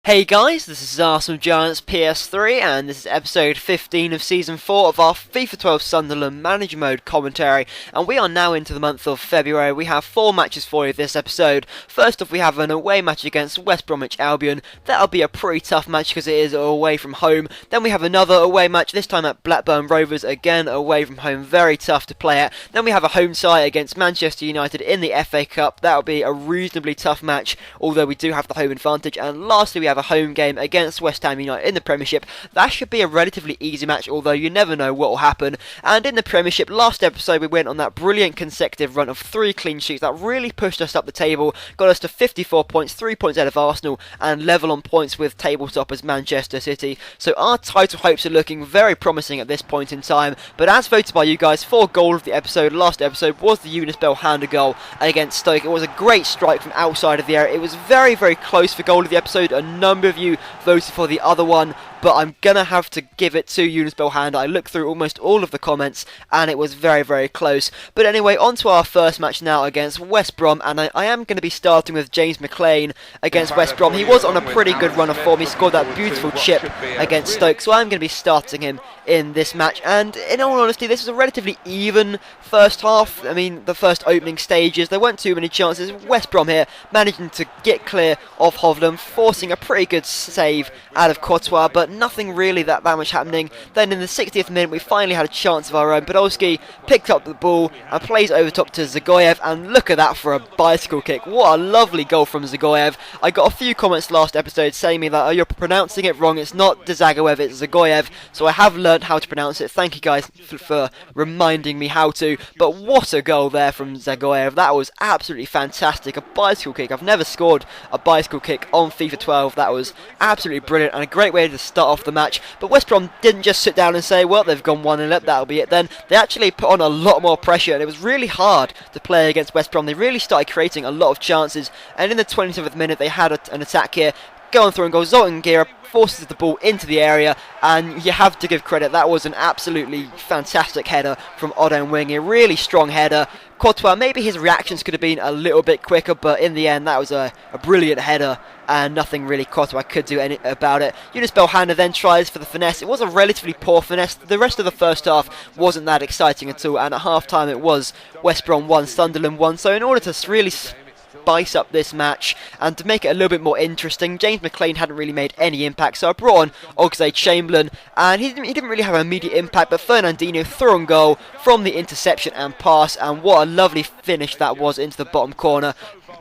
Hey guys, this is Arsenal Giants PS3 and this is episode 15 of season 4 of our FIFA 12 Sunderland Manager Mode commentary, and we are now into the month of February. We have 4 matches for you this episode. First off, we have an away match against West Bromwich Albion. That'll be a pretty tough match because it is away from home. Then we have another away match, this time at Blackburn Rovers, again away from home, very tough to play at. Then we have a home tie against Manchester United in the FA Cup. That'll be a reasonably tough match, although we do have the home advantage. And lastly, we have a home game against West Ham United in the Premiership. That should be a relatively easy match, although you never know what will happen. And in the Premiership, last episode we went on that brilliant consecutive run of 3 clean sheets that really pushed us up the table, got us to 54 points, 3 points out of Arsenal, and level on points with table toppers Manchester City. So our title hopes are looking very promising at this point in time. But as voted by you guys, for goal of the episode, last episode, was the Eunice Belhanda goal against Stoke. It was a great strike from outside of the area. It was very, very close for goal of the episode. A number of you voted for the other one, but I'm gonna have to give it to Eunice Belhanda. I looked through almost all of the comments and it was very, very close. But anyway, on to our first match now against West Brom, and I am going to be starting with James McLean against West Brom. He was on a pretty good run of form. He scored that beautiful chip against Stoke, so I'm going to be starting him in this match. And in all honesty, this was a relatively even first half. I mean, the first opening stages, there weren't too many chances. West Brom here managing to get clear of Hovland, forcing a pretty good save out of Courtois, but nothing really that much happening. Then in the 60th minute, we finally had a chance of our own. Podolski picked up the ball and plays over top to Zagoyev, and look at that for a bicycle kick. What a lovely goal from Zagoyev. I got a few comments last episode saying me that, oh, you're pronouncing it wrong, it's not Zagoyev, it's Zagoyev. So I have learned how to pronounce it. Thank you guys for reminding me how to. But what a goal there from Zagoyev. That was absolutely fantastic. A bicycle kick. I've never scored a bicycle kick on FIFA 12. That was absolutely brilliant and a great way to start off the match. But West Brom didn't just sit down and say, well, they've gone 1-0 up, that'll be it then. They actually put on a lot more pressure, and it was really hard to play against West Brom. They really started creating a lot of chances, and in the 27th minute they had an attack here. Going through and goal, Zoltan Gira forces the ball into the area, and you have to give credit, that was an absolutely fantastic header from Odin Wing, a really strong header. Courtois, maybe his reactions could have been a little bit quicker, but in the end that was a brilliant header and nothing really Courtois could do about it. Eunice Belhanda then tries for the finesse. It was a relatively poor finesse. The rest of the first half wasn't that exciting at all, and at half time it was West Brom 1, Sunderland 1. So in order to really spice up this match and to make it a little bit more interesting, James McLean hadn't really made any impact, so I brought on Oxlade-Chamberlain, and he didn't really have an immediate impact, but Fernandinho threw on goal from the interception and pass, and what a lovely finish that was into the bottom corner.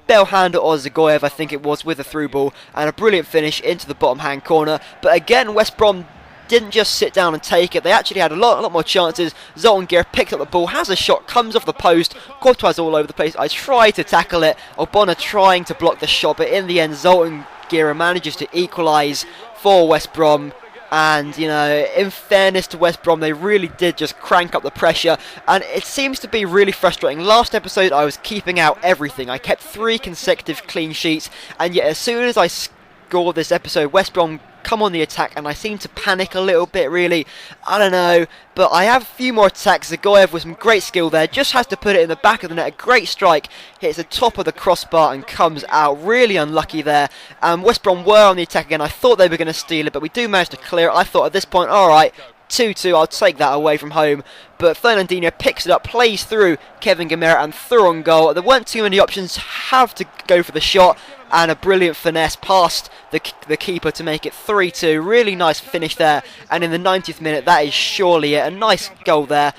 Belhanda or Zagoyev, I think it was, with a through ball, and a brilliant finish into the bottom hand corner. But again, West Brom didn't just sit down and take it. They actually had a lot more chances. Zoltan Gira picked up the ball, has a shot, comes off the post. Courtois all over the place. I tried to tackle it. Obona trying to block the shot, but in the end, Zoltan Gira manages to equalise for West Brom. And, you know, in fairness to West Brom, they really did just crank up the pressure, and it seems to be really frustrating. Last episode, I was keeping out everything. I kept 3 consecutive clean sheets, and yet as soon as I scored this episode, West Brom come on the attack, and I seem to panic a little bit, really. I don't know, but I have a few more attacks. Zagoyev with some great skill there, just has to put it in the back of the net. A great strike, hits the top of the crossbar and comes out. Really unlucky there. West Brom were on the attack again. I thought they were going to steal it, but we do manage to clear it. I thought at this point, alright, 2-2, I'll take that away from home. But Fernandinho picks it up, plays through Kevin Gamera and through on goal. There weren't too many options, have to go for the shot, and a brilliant finesse past the keeper to make it 3-2. Really nice finish there, and in the 90th minute that is surely it. A nice goal there.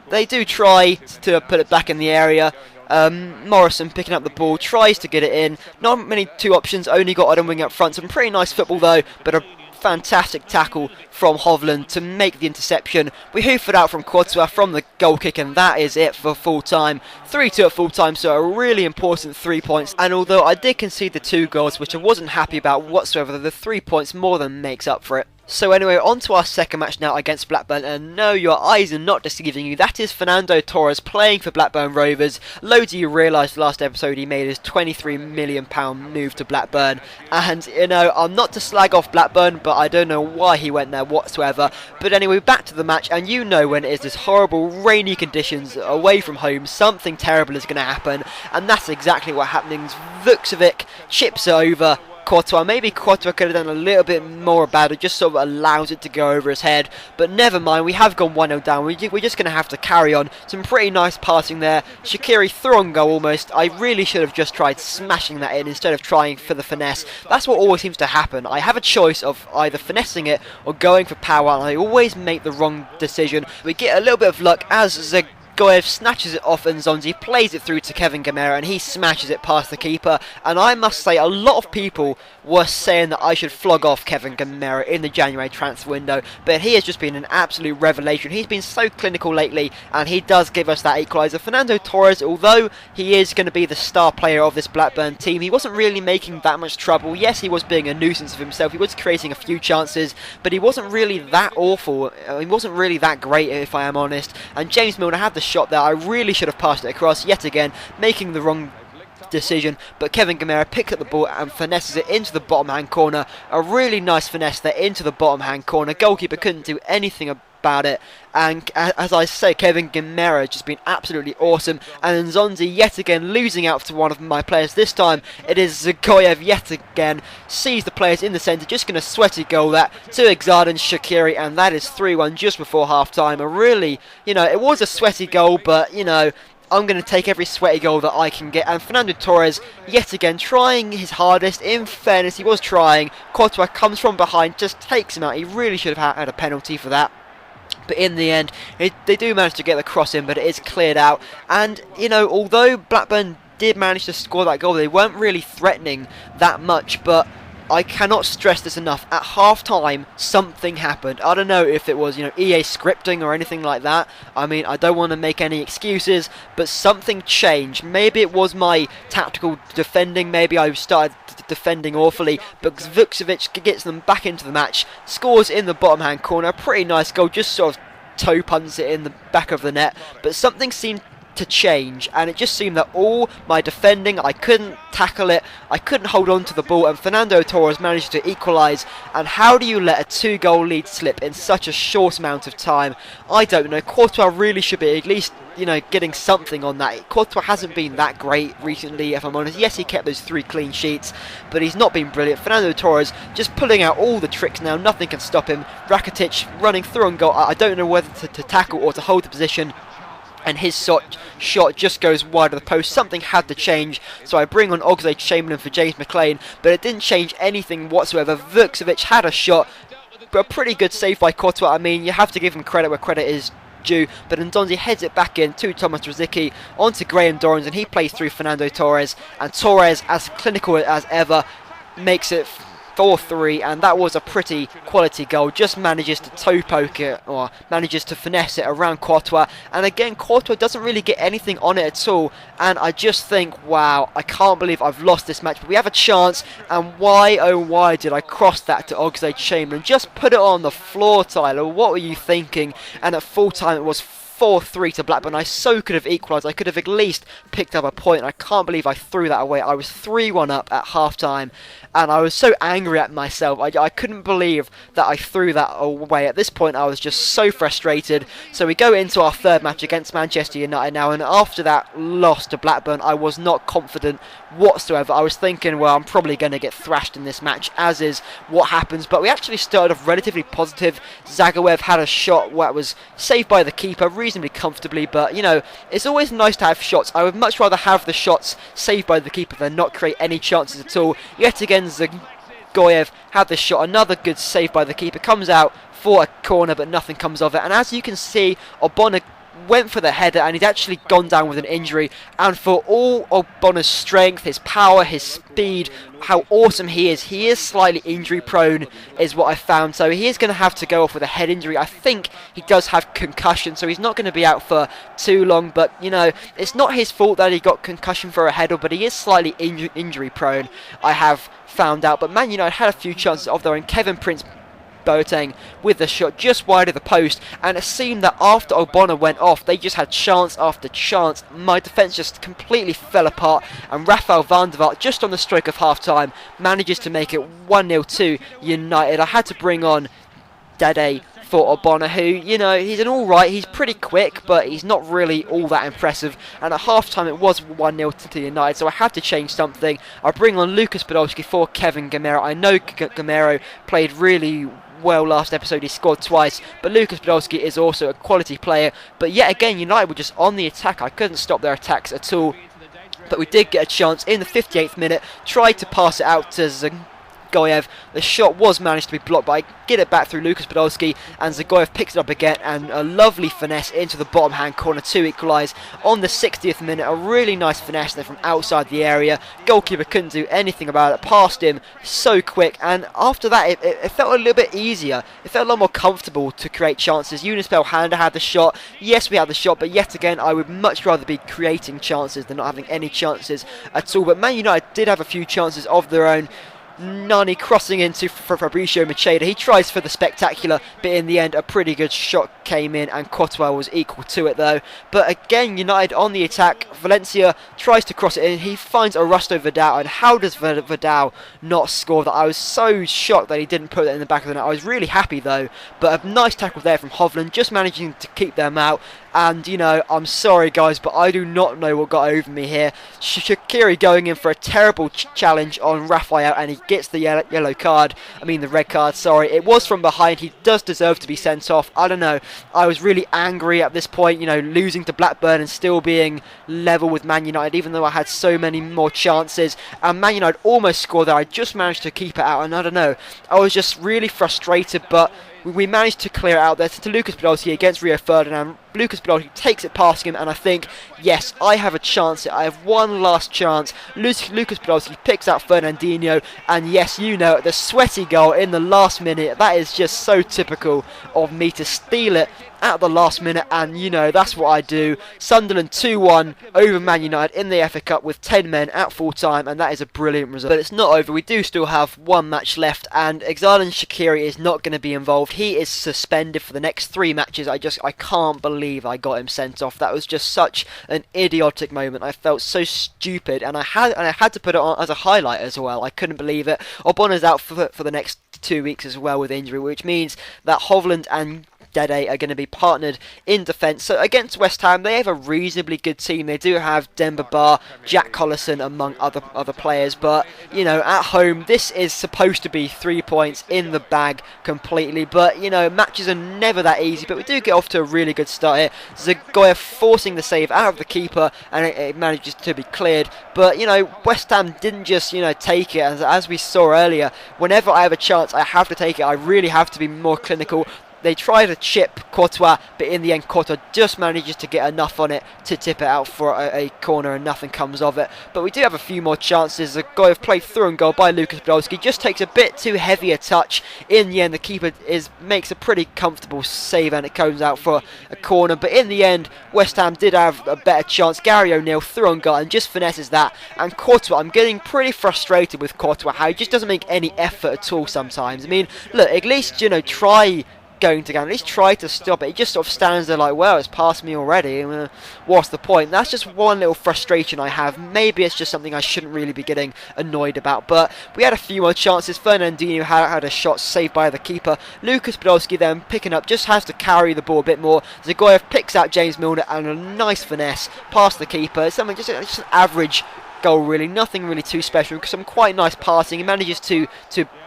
They do try to put it back in the area. Morrison picking up the ball, tries to get it in. Not many two options, only got Odin Wing up front. Some pretty nice football though, but a fantastic tackle from Hovland to make the interception. We hoof it out from Courtois from the goal kick, and that is it for full time. 3-2 at full time, so a really important 3 points. And although I did concede the 2 goals, which I wasn't happy about whatsoever, the 3 points more than makes up for it. So anyway, on to our second match now against Blackburn, and no, your eyes are not deceiving you. That is Fernando Torres playing for Blackburn Rovers. Loads of you realised last episode he made his £23 million move to Blackburn, and you know, I'm not to slag off Blackburn, but I don't know why he went there whatsoever. But anyway, back to the match, and you know when it is this horrible rainy conditions away from home, something terrible is going to happen, and that's exactly what happened. Vukcevic chips it over, Courtois. Maybe Courtois could have done a little bit more about it, just sort of allows it to go over his head. But never mind, we have gone 1-0 down. We're just going to have to carry on. Some pretty nice passing there. Shaqiri through on goal almost. I really should have just tried smashing that in instead of trying for the finesse. That's what always seems to happen. I have a choice of either finessing it or going for power, and I always make the wrong decision. We get a little bit of luck as Goyev snatches it off and Nzonzi plays it through to Kevin Gamera and he smashes it past the keeper. And I must say, a lot of people were saying that I should flog off Kevin Gamera in the January transfer window, but he has just been an absolute revelation. He's been so clinical lately and he does give us that equaliser. Fernando Torres, although he is going to be the star player of this Blackburn team, he wasn't really making that much trouble. Yes, he was being a nuisance of himself, he was creating a few chances, but he wasn't really that awful. He wasn't really that great, if I am honest. And James Milner had the shot there. I really should have passed it across yet again, making the wrong decision, but Kevin Gamera picks up the ball and finesses it into the bottom hand corner. A really nice finesse there into the bottom hand corner. Goalkeeper couldn't do anything about it, and as I say, Kevin Gamera has just been absolutely awesome. And Nzonzi yet again losing out to one of my players. This time it is Zagoyev yet again, sees the players in the centre, just going to sweaty goal that to Exarden Shaqiri, and that is 3-1 just before half time. A really, it was a sweaty goal, but I'm going to take every sweaty goal that I can get. And Fernando Torres, yet again, trying his hardest. In fairness, he was trying. Courtois comes from behind, just takes him out. He really should have had a penalty for that. But in the end, they do manage to get the cross in, but it is cleared out. And, although Blackburn did manage to score that goal, they weren't really threatening that much, but I cannot stress this enough. At half-time, something happened. I don't know if it was, EA scripting or anything like that. I mean, I don't want to make any excuses, but something changed. Maybe it was my tactical defending. Maybe I started defending awfully, but Vukcevic gets them back into the match, scores in the bottom-hand corner. A pretty nice goal, just sort of toe punts it in the back of the net. But something seemed to change, and it just seemed that all my defending, I couldn't tackle it, I couldn't hold on to the ball, and Fernando Torres managed to equalise. And how do you let a 2-goal lead slip in such a short amount of time? I don't know. Courtois really should be at least getting something on that. Courtois hasn't been that great recently, if I'm honest. Yes, he kept those 3 clean sheets, but he's not been brilliant. Fernando Torres just pulling out all the tricks now, nothing can stop him. Rakitic running through on goal. I don't know whether to tackle or to hold the position, and his shot just goes wide of the post. Something had to change, so I bring on Oxlade-Chamberlain for James McLean, but it didn't change anything whatsoever. Vukcevic had a shot, but a pretty good save by Courtois. I mean, you have to give him credit where credit is due, but Nzonzi heads it back in to Thomas Rosicky, onto Graham Dorrans, and he plays through Fernando Torres, and Torres, as clinical as ever, makes it 4-3, and that was a pretty quality goal. Just manages to toe poke it, or manages to finesse it around Courtois, and again Courtois doesn't really get anything on it at all. And I just think, wow, I can't believe I've lost this match, but we have a chance, and why oh why did I cross that to Oxlade-Chamberlain? Just put it on the floor, Tyler. What were you thinking? And at full time it was 4-3 to Blackburn. I so could have equalised. I could have at least picked up a point. I can't believe I threw that away. I was 3-1 up at half time, and I was so angry at myself. I couldn't believe that I threw that away. At this point I was just so frustrated. So we go into our third match against Manchester United now, and after that loss to Blackburn, I was not confident whatsoever. I was thinking, well, I'm probably going to get thrashed in this match, as is what happens. But we actually started off relatively positive. Zagoyev had a shot that was saved by the keeper reasonably comfortably, but it's always nice to have shots. I would much rather have the shots saved by the keeper than not create any chances at all. Yet again, Zagoyev had this shot, another good save by the keeper, comes out for a corner, but nothing comes of it. And as you can see, Obona went for the header, and he's actually gone down with an injury. And for all Obona's strength, his power, his speed, how awesome he is slightly injury prone is what I found. So he is going to have to go off with a head injury. I think he does have concussion, so he's not going to be out for too long. But it's not his fault that he got concussion for a header, but he is slightly injury prone, I have found out. But Man United had a few chances of their own. Kevin Prince Boateng with the shot just wide of the post, and it seemed that after Obona went off, they just had chance after chance. My defence just completely fell apart, and Rafael van der Vaart, just on the stroke of half time, manages to make it 1-0 to United. I had to bring on Dade for Obona, who, he's an alright, he's pretty quick, but he's not really all that impressive. And at half-time it was 1-0 to United, so I had to change something. I bring on Lucas Podolski for Kevin Gamero. I know Gamero played really well last episode, he scored twice, but Lucas Podolski is also a quality player. But yet again, United were just on the attack. I couldn't stop their attacks at all. But we did get a chance in the 58th minute, tried to pass it out to Zagoyev. The shot was managed to be blocked, but I get it back through Lucas Podolski, and Zagoyev picks it up again, and a lovely finesse into the bottom hand corner to equalise on the 60th minute. A really nice finesse there from outside the area. Goalkeeper couldn't do anything about it, past him so quick, and after that it felt a little bit easier. It felt a lot more comfortable to create chances. Unispel Handa had the shot. Yes, we had the shot, but yet again I would much rather be creating chances than not having any chances at all. But Man United did have a few chances of their own. Nani crossing into Fabricio Macheda. He tries for the spectacular, but in the end a pretty good shot came in, and Courtois was equal to it though. But again, United on the attack. Valencia tries to cross it in. He finds Augusto Vidal, and how does Vidal not score that? I was so shocked that he didn't put it in the back of the net. I was really happy though. But a nice tackle there from Hovland, just managing to keep them out. And, I'm sorry guys, but I do not know what got over me here. Shaqiri going in for a terrible challenge on Raphael, and he gets the yellow card. I mean the red card, sorry. It was from behind. He does deserve to be sent off. I don't know. I was really angry at this point, losing to Blackburn and still being level with Man United, even though I had so many more chances. And Man United almost scored there. I just managed to keep it out, and I don't know. I was just really frustrated, but we managed to clear it out there to Lucas Podolski against Rio Ferdinand. Lucas Podolski takes it past him, and I think, yes, I have a chance. I have one last chance. Lucas Podolski picks out Fernandinho, and yes, the sweaty goal in the last minute. That is just so typical of me to steal it at the last minute, and that's what I do. Sunderland 2-1 over Man United in the FA Cup with 10 men at full time, and that is a brilliant result. But it's not over. We do still have one match left, and Xherdan Shaqiri is not going to be involved. He is suspended for the next 3 matches. I can't believe I got him sent off. That was just such an idiotic moment. I felt so stupid, and I had to put it on as a highlight as well. I couldn't believe it. Obona's out for the next 2 weeks as well with injury, which means that Hovland and Dede are going to be partnered in defence. So against West Ham, they have a reasonably good team. They do have Demba Ba, Jack Collison among other players, but at home this is supposed to be 3 points in the bag completely. But matches are never that easy, but we do get off to a really good start here. Zagoyev forcing the save out of the keeper, and it manages to be cleared. But West Ham didn't just take it, as we saw earlier. Whenever I have a chance, I have to take it. I really have to be more clinical. They try to chip Courtois, but in the end Courtois just manages to get enough on it to tip it out for a corner, and nothing comes of it. But we do have a few more chances. A goal played through and goal by Lucas Podolski, just takes a bit too heavy a touch. In the end the keeper makes a pretty comfortable save, and it comes out for a corner. But in the end West Ham did have a better chance. Gary O'Neill through on goal and just finesses that. And Courtois, I'm getting pretty frustrated with Courtois, how he just doesn't make any effort at all sometimes. I mean, look, at least try going to go, at least try to stop it. He just sort of stands there like, well, it's past me already, what's the point? That's just one little frustration I have. Maybe it's just something I shouldn't really be getting annoyed about. But we had a few more chances. Fernandinho had a shot saved by the keeper. Lucas Podolski then picking up, just has to carry the ball a bit more. Zagoyev picks out James Milner, and a nice finesse past the keeper. Something just an average goal really, nothing really too special, because some quite nice passing. He manages to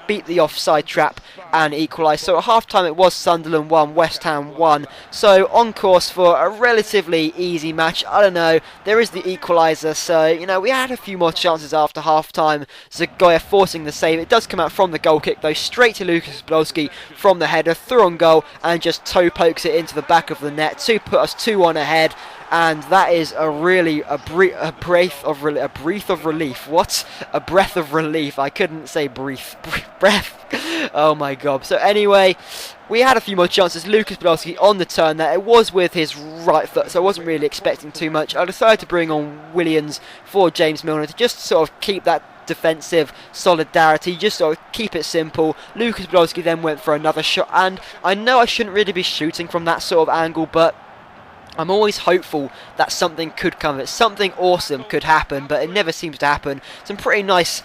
beat the offside trap and equalise. So at half time it was Sunderland 1, West Ham 1. So on course for a relatively easy match. I don't know, there is the equaliser, so we had a few more chances after half time. Zagoyev forcing the save. It does come out from the goal kick though, straight to Lucas Podolski from the header, through on goal, and just toe pokes it into the back of the net to put us 2-1 ahead. And that is a breath of relief. What? A breath of relief. I couldn't say breath. Oh my god. So anyway, we had a few more chances. Lucas Podolski on the turn there. It was with his right foot, so I wasn't really expecting too much. I decided to bring on Williams for James Milner to just sort of keep that defensive solidarity, just sort of keep it simple. Lucas Podolski then went for another shot, and I know I shouldn't really be shooting from that sort of angle, but I'm always hopeful that something could come of it. Something awesome could happen, but it never seems to happen. Some pretty nice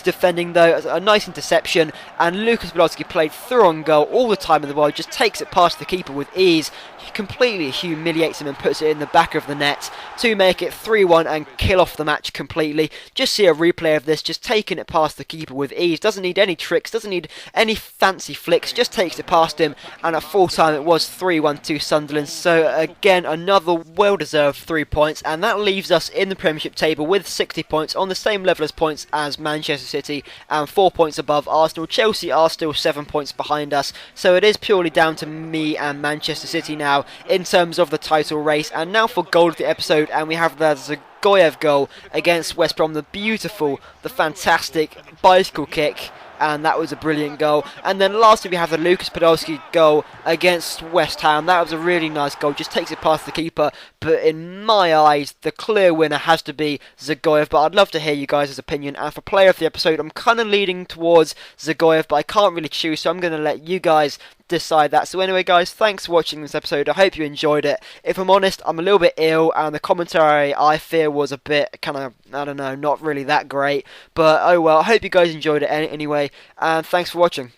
defending though, a nice interception, and Lucas Podolski played through on goal all the time in the world, just takes it past the keeper with ease. He completely humiliates him and puts it in the back of the net to make it 3-1 and kill off the match completely. Just see a replay of this, just taking it past the keeper with ease, doesn't need any tricks, doesn't need any fancy flicks, just takes it past him, and at full time it was 3-1 to Sunderland. So again, another well-deserved 3 points, and that leaves us in the Premiership table with 60 points, on the same level as points as Manchester City, and 4 points above Arsenal. Chelsea are still 7 points behind us, so it is purely down to me and Manchester City now in terms of the title race. And now for goal of the episode, and we have the Zagoyev goal against West Brom, the beautiful, the fantastic bicycle kick, and that was a brilliant goal. And then lastly we have the Lucas Podolski goal against West Ham. That was a really nice goal, just takes it past the keeper, but in my eyes the clear winner has to be Zagoyev. But I'd love to hear you guys' opinion, and for player of the episode I'm kind of leaning towards Zagoyev, but I can't really choose, so I'm going to let you guys decide that. So anyway guys, thanks for watching this episode. I hope you enjoyed it. If I'm honest, I'm a little bit ill, and the commentary I fear was a bit kind of, I don't know, not really that great, but oh well. I hope you guys enjoyed it anyway, and thanks for watching.